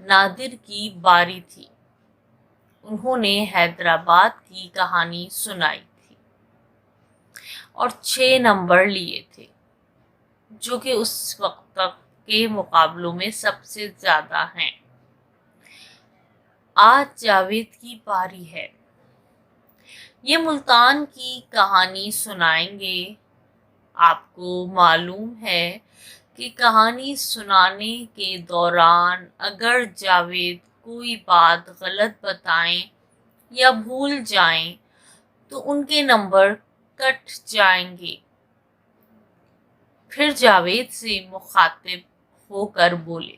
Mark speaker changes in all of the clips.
Speaker 1: نادر کی باری تھی، انہوں نے حیدرآباد کی کہانی سنائی تھی اور 6 نمبر لیے تھے، جو کہ اس وقت تک کے مقابلوں میں سب سے زیادہ ہیں۔ آج جاوید کی باری ہے، یہ ملتان کی کہانی سنائیں گے۔ آپ کو معلوم ہے کہ کہانی سنانے کے دوران اگر جاوید کوئی بات غلط بتائیں یا بھول جائیں تو ان کے نمبر کٹ جائیں گے۔ پھر جاوید سے مخاطب ہو کر بولے،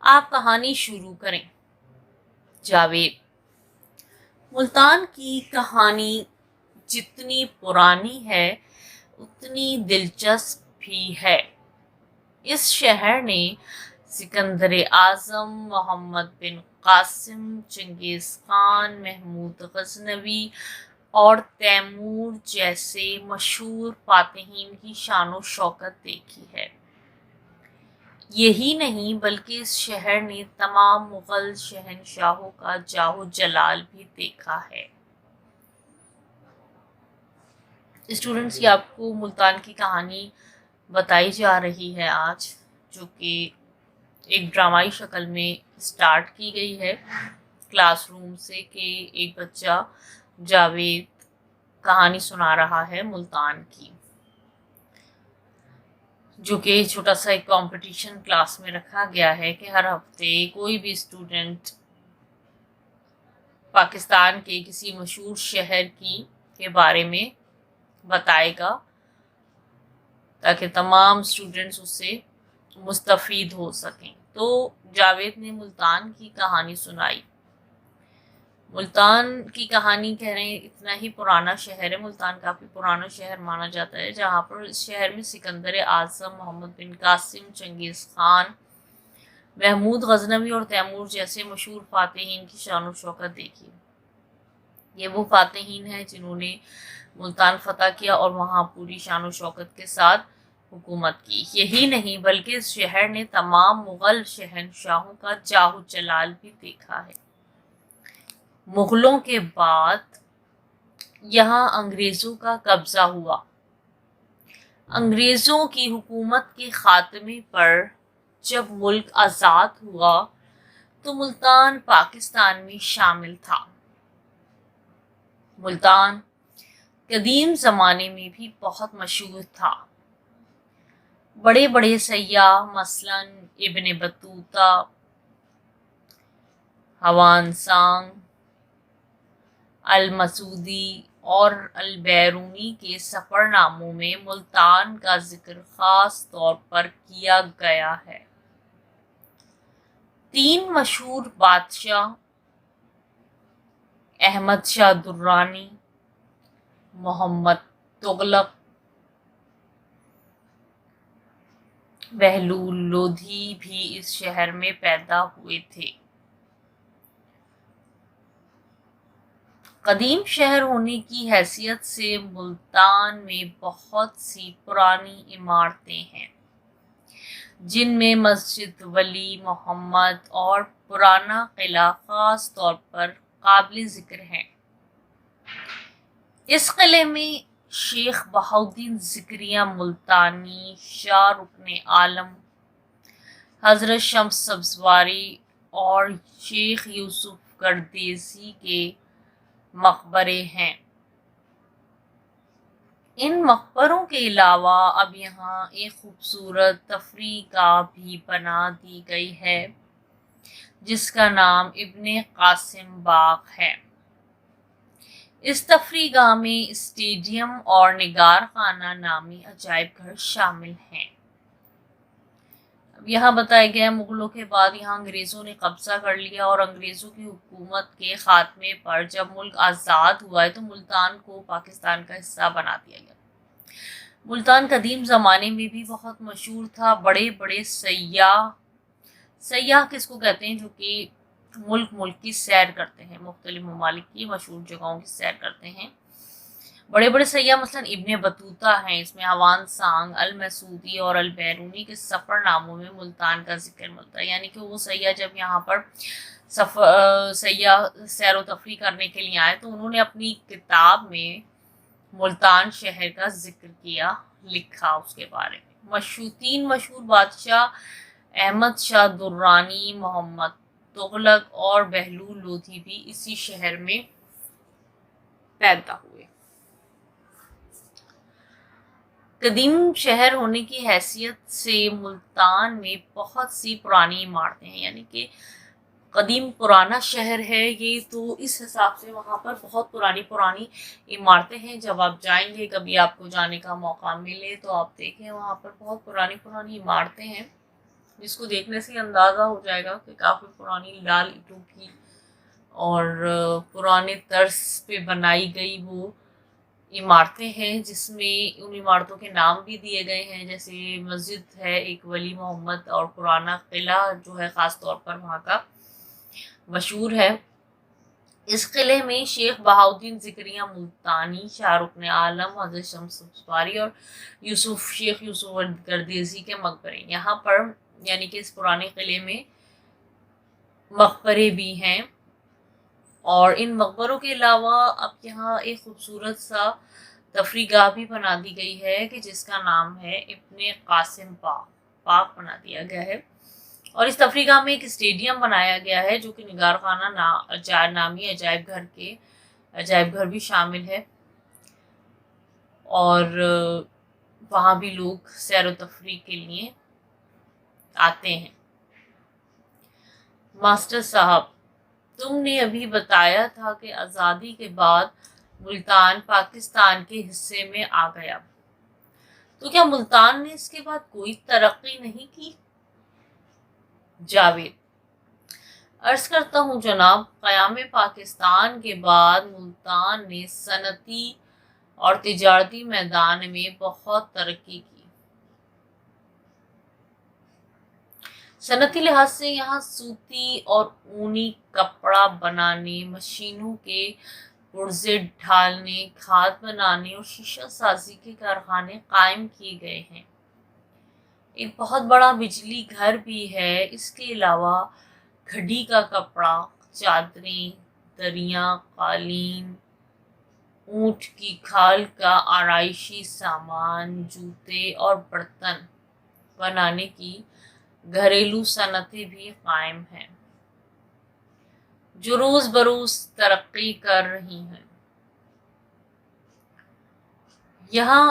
Speaker 1: آپ کہانی شروع کریں۔ جاوید: ملتان کی کہانی جتنی پرانی ہے اتنی دلچسپ بھی ہے۔ اس شہر نے سکندر اعظم، محمد بن قاسم، چنگیز خان، محمود غزنوی اور تیمور جیسے مشہور فاتحین کی شان و شوکت دیکھی ہے۔ یہی نہیں بلکہ اس شہر نے تمام مغل شہنشاہوں کا جاہ و جلال بھی دیکھا ہے۔ اسٹوڈنٹس، یہ آپ کو ملتان کی کہانی بتائی جا رہی ہے آج، جو کہ ایک ڈرامائی شکل میں سٹارٹ کی گئی ہے کلاس روم سے، کہ ایک بچہ جاوید کہانی سنا رہا ہے ملتان کی، جو کہ چھوٹا سا ایک کمپٹیشن کلاس میں رکھا گیا ہے کہ ہر ہفتے کوئی بھی اسٹوڈنٹ پاکستان کے کسی مشہور شہر کے بارے میں بتائے گا تاکہ تمام اسٹوڈنٹس اس سے مستفید ہو سکیں۔ تو جاوید نے ملتان کی کہانی سنائی۔ ملتان کی کہانی کہہ رہے ہیں اتنا ہی پرانا شہر ہے، ملتان کافی پرانا شہر مانا جاتا ہے، جہاں پر اس شہر میں سکندر اعظم، محمد بن قاسم، چنگیز خان، محمود غزنوی اور تیمور جیسے مشہور فاتحین کی شان و شوکت دیکھی۔ یہ وہ فاتحین ہیں جنہوں نے ملتان فتح کیا اور وہاں پوری شان و شوکت کے ساتھ حکومت کی۔ یہی نہیں بلکہ اس شہر نے تمام مغل شہنشاہوں کا جاہ و جلال بھی دیکھا ہے۔ مغلوں کے بعد یہاں انگریزوں کا قبضہ ہوا۔ انگریزوں کی حکومت کے خاتمے پر جب ملک آزاد ہوا تو ملتان پاکستان میں شامل تھا۔ ملتان قدیم زمانے میں بھی بہت مشہور تھا۔ بڑے بڑے سیاح مثلاً ابن بطوطہ، ہوان سانگ، المسعودی اور البیرونی کے سفر ناموں میں ملتان کا ذکر خاص طور پر کیا گیا ہے۔ 3 مشہور بادشاہ احمد شاہ درانی، محمد تغلق، بہلول لودھی بھی اس شہر میں پیدا ہوئے تھے۔ قدیم شہر ہونے کی حیثیت سے ملتان میں بہت سی پرانی عمارتیں ہیں، جن میں مسجد ولی محمد اور پرانا قلعہ خاص طور پر قابل ذکر ہیں۔ اس قلعے میں شیخ بہاؤالدین زکریا ملتانی، شاہ رکن عالم، حضرت شمس سبزواری اور شیخ یوسف گردیزی کے مقبرے ہیں۔ ان مقبروں کے علاوہ اب یہاں ایک خوبصورت تفریح گاہ بھی بنا دی گئی ہے جس کا نام ابن قاسم باغ ہے۔ اس تفریح گاہ میں اسٹیڈیم اور نگار خانہ نامی عجائب گھر شامل ہیں۔ اب یہاں بتایا گیا ہے مغلوں کے بعد یہاں انگریزوں نے قبضہ کر لیا اور انگریزوں کی حکومت کے خاتمے پر جب ملک آزاد ہوا ہے تو ملتان کو پاکستان کا حصہ بنا دیا گیا۔ ملتان قدیم زمانے میں بھی بہت مشہور تھا۔ بڑے بڑے سیاح کس کو کہتے ہیں؟ جو کہ ملک کی سیر کرتے ہیں، مختلف ممالک کی مشہور جگہوں کی سیر کرتے ہیں، بڑے بڑے سیاح مثلاً ابن بطوطہ ہیں، اس میں ہوان سانگ، المسعودی اور البیرونی کے سفر ناموں میں ملتان کا ذکر ملتا ہے، یعنی کہ وہ سیاح جب یہاں پر سیاح سیر و تفریح کرنے کے لیے آئے تو انہوں نے اپنی کتاب میں ملتان شہر کا ذکر کیا، لکھا اس کے بارے میں۔ تین مشہور بادشاہ احمد شاہ درانی، محمد تغلق اور بہلول لودھی بھی اسی شہر میں پیدا ہوئے۔ قدیم شہر ہونے کی حیثیت سے ملتان میں بہت سی پرانی عمارتیں ہیں، یعنی کہ قدیم پرانا شہر ہے یہ، تو اس حساب سے وہاں پر بہت پرانی پرانی عمارتیں ہیں۔ جب آپ جائیں گے، کبھی آپ کو جانے کا موقع ملے تو آپ دیکھیں وہاں پر بہت پرانی پرانی عمارتیں ہیں، جس کو دیکھنے سے اندازہ ہو جائے گا کہ کافی پرانی لال اینٹوں کی اور پرانے طرز پہ بنائی گئی وہ عمارتیں ہیں، جس میں ان عمارتوں کے نام بھی دیے گئے ہیں، جیسے مسجد ہے ایک ولی محمد، اور پرانا قلعہ جو ہے خاص طور پر وہاں کا مشہور ہے۔ اس قلعے میں شیخ بہاؤدین زکریا ملتانی، شاہ رکن عالم حضرت شمس باری اور شیخ یوسف گردیزی کے مقبرے یہاں پر، یعنی کہ اس پرانے قلعے میں مقبرے بھی ہیں۔ اور ان مقبروں کے علاوہ اب یہاں ایک خوبصورت سا تفریح گاہ بھی بنا دی گئی ہے کہ جس کا نام ہے ابن قاسم پارک بنا دیا گیا ہے، اور اس تفریح گاہ میں ایک اسٹیڈیم بنایا گیا ہے جو کہ نگار خانہ نامی عجائب گھر بھی شامل ہے، اور وہاں بھی لوگ سیر و تفریح کے لیے آتے ہیں۔ ماسٹر صاحب، تم نے ابھی بتایا تھا کہ آزادی کے بعد ملتان پاکستان کے حصے میں آ گیا، تو کیا ملتان نے اس کے بعد کوئی ترقی نہیں کی؟ جاوید: عرض کرتا ہوں جناب، قیام پاکستان کے بعد ملتان نے صنعتی اور تجارتی میدان میں بہت ترقی کی۔ صنعتی لحاظ سے یہاں سوتی اور اونی کپڑا بنانے، مشینوں کے پرزے ڈھالنے، کھاد بنانے اور شیشہ سازی کے کارخانے قائم کیے گئے ہیں۔ ایک بہت بڑا بجلی گھر بھی ہے۔ اس کے علاوہ کھڈی کا کپڑا، چادریں، دریاں، قالین، اونٹ کی کھال کا آرائشی سامان، جوتے اور برتن بنانے کی گھریلو صنعتیں بھی قائم ہیں، جو روز بروز ترقی کر رہی ہیں۔ یہاں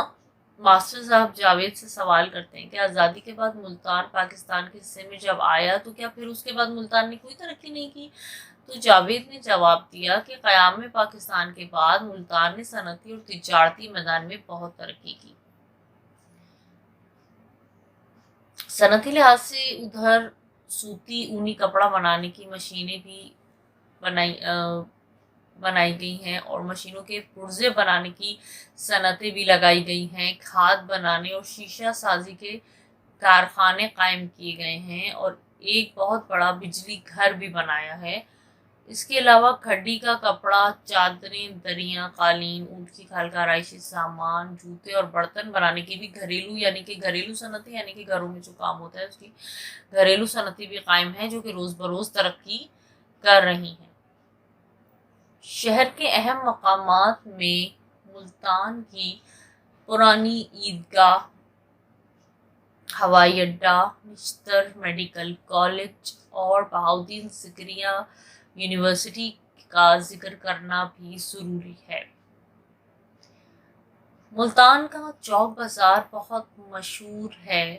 Speaker 1: ماسٹر صاحب جاوید سے سوال کرتے ہیں کہ آزادی کے بعد ملتان پاکستان کے حصے میں جب آیا تو کیا پھر اس کے بعد ملتان نے کوئی ترقی نہیں کی؟ تو جاوید نے جواب دیا کہ قیام پاکستان کے بعد ملتان نے صنعتی اور تجارتی میدان میں بہت ترقی کی۔ صنعتی لحاظ سے ادھر سوتی اونی کپڑا بنانے کی مشینیں بھی بنائی گئی ہیں، اور مشینوں کے پرزے بنانے کی صنعتیں بھی لگائی گئی ہیں، کھاد بنانے اور شیشہ سازی کے کارخانے قائم کیے گئے ہیں، اور ایک بہت بڑا بجلی گھر بھی بنایا ہے۔ اس کے علاوہ کھڈی کا کپڑا، چادریں، دریاں، قالین، اونٹ کی کھال کا آرائشی سامان، جوتے اور برتن بنانے کی بھی گھریلو صنعتیں، یعنی کہ گھروں میں جو کام ہوتا ہے اس کی گھریلو صنعتیں بھی قائم ہیں، جو کہ روز بروز ترقی کر رہی ہیں۔ شہر کے اہم مقامات میں ملتان کی پرانی عیدگاہ، ہوائی اڈہ، نشتر میڈیکل کالج اور بہاؤدین زکریا یونیورسٹی کا ذکر کرنا بھی ضروری ہے۔ ملتان کا چوک بازار بہت مشہور ہے۔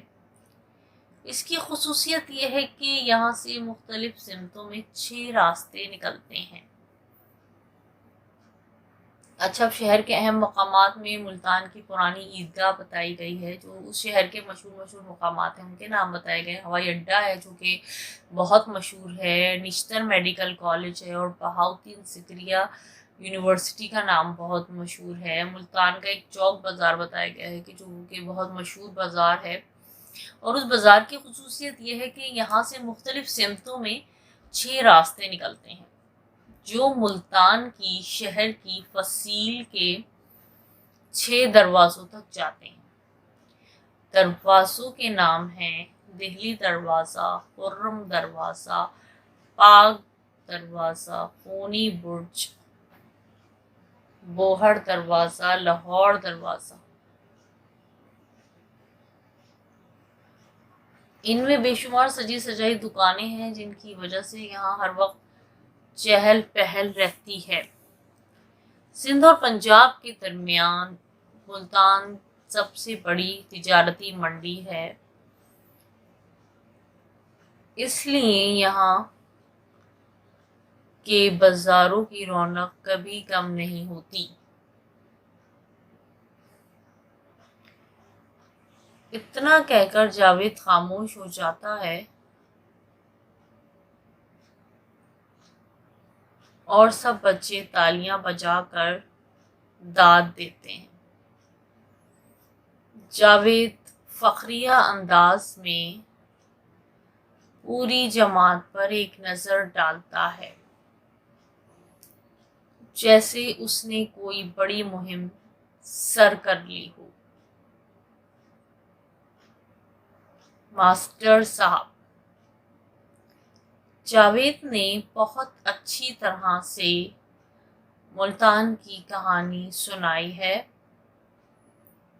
Speaker 1: اس کی خصوصیت یہ ہے کہ یہاں سے مختلف سمتوں میں 6 راستے نکلتے ہیں۔ اچھا، اب شہر کے اہم مقامات میں ملتان کی پرانی عیدگاہ بتائی گئی ہے، جو اس شہر کے مشہور مقامات ہیں ان کے نام بتائے گئے۔ ہوائی اڈہ ہے جو کہ بہت مشہور ہے، نشتر میڈیکل کالج ہے، اور بہاؤدین زکریا یونیورسٹی کا نام بہت مشہور ہے۔ ملتان کا ایک چوک بازار بتایا گیا ہے کہ جو کہ بہت مشہور بازار ہے، اور اس بازار کی خصوصیت یہ ہے کہ یہاں سے مختلف سمتوں میں 6 راستے نکلتے ہیں، جو ملتان کی شہر کی فصیل کے 6 دروازوں تک جاتے ہیں۔ دروازوں کے نام ہیں دہلی دروازہ، خرم دروازہ، پاک دروازہ، خونی برج، بوہر دروازہ، لاہور دروازہ۔ ان میں بے شمار سجی سجائی دکانیں ہیں جن کی وجہ سے یہاں ہر وقت چہل پہل رہتی ہے۔ سندھ اور پنجاب کے درمیان ملتان سب سے بڑی تجارتی منڈی ہے، اس لیے یہاں کے بازاروں کی رونق کبھی کم نہیں ہوتی۔ اتنا کہہ کر جاوید خاموش ہو جاتا ہے اور سب بچے تالیاں بجا کر داد دیتے ہیں۔ جاوید فخریہ انداز میں پوری جماعت پر ایک نظر ڈالتا ہے، جیسے اس نے کوئی بڑی مہم سر کر لی ہو۔ ماسٹر صاحب، جاوید نے بہت اچھی طرح سے ملتان کی کہانی سنائی ہے،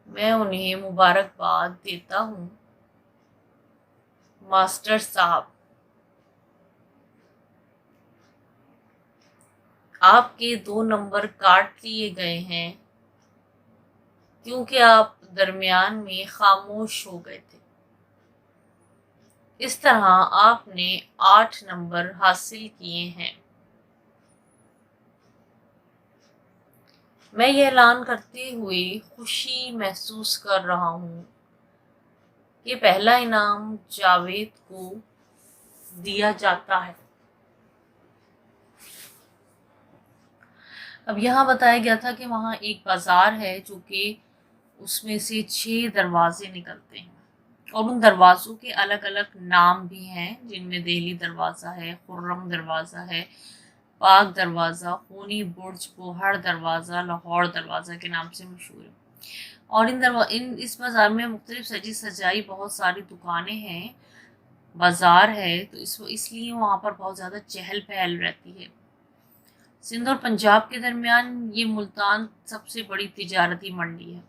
Speaker 1: میں انہیں مبارکباد دیتا ہوں۔ ماسٹر صاحب، آپ کے 2 نمبر کاٹ لیے گئے ہیں کیونکہ آپ درمیان میں خاموش ہو گئے تھے۔ اس طرح آپ نے 8 نمبر حاصل کیے ہیں۔ میں یہ اعلان کرتے ہوئے خوشی محسوس کر رہا ہوں کہ پہلا انعام جاوید کو دیا جاتا ہے۔ اب یہاں بتایا گیا تھا کہ وہاں ایک بازار ہے جو کہ اس میں سے 6 دروازے نکلتے ہیں اور ان دروازوں کے الگ الگ نام بھی ہیں، جن میں دہلی دروازہ ہے، خرم دروازہ ہے، پاک دروازہ، خونی برج، بوہر دروازہ، لاہور دروازہ کے نام سے مشہور ہے۔ اور اس بازار میں مختلف سجی سجائی بہت ساری دکانیں ہیں، بازار ہے، تو اس لیے وہاں پر بہت زیادہ چہل پہل رہتی ہے۔ سندھ اور پنجاب کے درمیان یہ ملتان سب سے بڑی تجارتی منڈی ہے،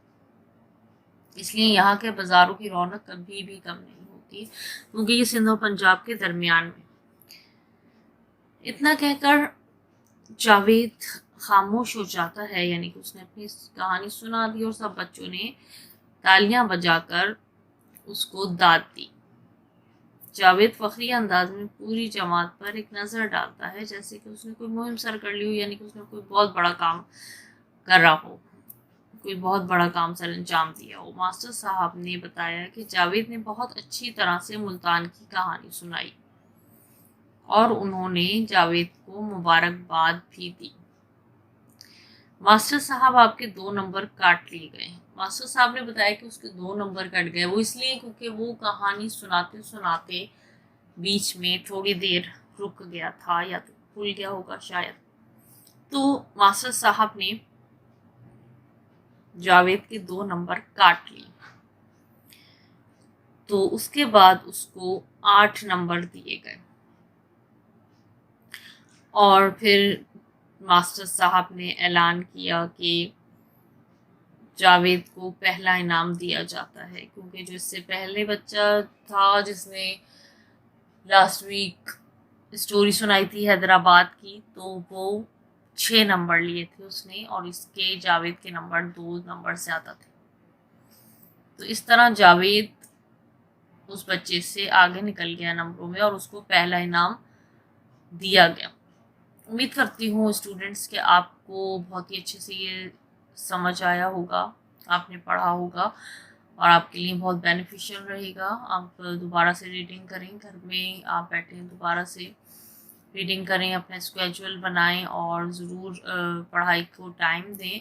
Speaker 1: اس لیے یہاں کے بازاروں کی رونق کبھی بھی کم نہیں ہوتی، کیونکہ یہ سندھ اور پنجاب کے درمیان میں۔ اتنا کہہ کر جاوید خاموش ہو جاتا ہے، یعنی کہ اس نے اپنی کہانی سنا دی اور سب بچوں نے تالیاں بجا کر اس کو داد دی۔ جاوید فخری انداز میں پوری جماعت پر ایک نظر ڈالتا ہے، جیسے کہ اس نے کوئی مہم سر کر لی ہو، یعنی کہ اس نے کوئی بہت بڑا کام کر رہا ہو، کوئی بہت بڑا کام سر انجام دیا ہو۔ ماسٹر صاحب نے بتایا کہ جاوید نے بہت اچھی طرح سے ملتان کی کہانی سنائی اور انہوں نے جاوید کو مبارکباد بھی دی۔ ماسٹر صاحب، آپ کے 2 نمبر کاٹ لیے گئے ہیں۔ ماسٹر صاحب نے بتایا کہ اس کے 2 نمبر کٹ گئے، وہ اس لیے کیونکہ وہ کہانی سناتے سناتے بیچ میں تھوڑی دیر رک گیا تھا، یا تو بھول گیا ہوگا شاید۔ تو ماسٹر صاحب نے جاوید کے 2 نمبر کاٹ لیے، تو اس کے بعد اس کو 8 نمبر دیے گئے، اور پھر ماسٹر صاحب نے اعلان کیا کہ جاوید کو پہلا انعام دیا جاتا ہے، کیونکہ جو اس سے پہلے بچہ تھا جس نے لاسٹ ویک اسٹوری سنائی تھی حیدرآباد کی، تو وہ 6 نمبر لیے تھے اس نے، اور اس کے جاوید کے نمبر 2 نمبر زیادہ تھے۔ تو اس طرح جاوید اس بچے سے آگے نکل گیا نمبروں میں اور اس کو پہلا انعام دیا گیا۔ امید کرتی ہوں اسٹوڈنٹس کہ آپ کو بہت ہی اچھے سے یہ سمجھ آیا ہوگا، آپ نے پڑھا ہوگا اور آپ کے لیے بہت بینیفیشیل رہے گا۔ آپ دوبارہ سے ریڈنگ کریں، گھر میں آپ بیٹھیں دوبارہ سے ریڈنگ کریں، اپنا اسکیجول بنائیں اور ضرور پڑھائی کو ٹائم دیں۔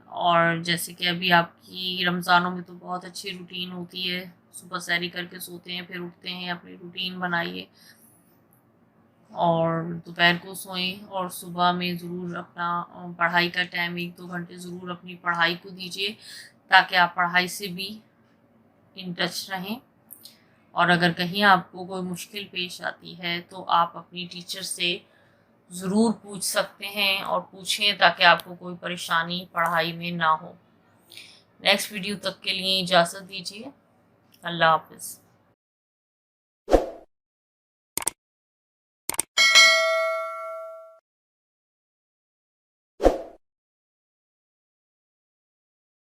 Speaker 1: اور جیسے کہ ابھی آپ کی رمضانوں میں تو بہت اچھی روٹین ہوتی ہے، صبح سحری کر کے سوتے ہیں، پھر اٹھتے ہیں، اپنی روٹین بنائیے اور دوپہر کو سوئیں اور صبح میں ضرور اپنا پڑھائی کا ٹائم 1-2 گھنٹے ضرور اپنی پڑھائی کو دیجیے تاکہ آپ پڑھائی سے بھی ان ٹچ رہیں. اور اگر کہیں آپ کو کوئی مشکل پیش آتی ہے تو آپ اپنی ٹیچر سے ضرور پوچھ سکتے ہیں اور پوچھیں تاکہ آپ کو کوئی پریشانی پڑھائی میں نہ ہو. نیکسٹ ویڈیو تک کے لیے اجازت دیجیے. اللہ حافظ.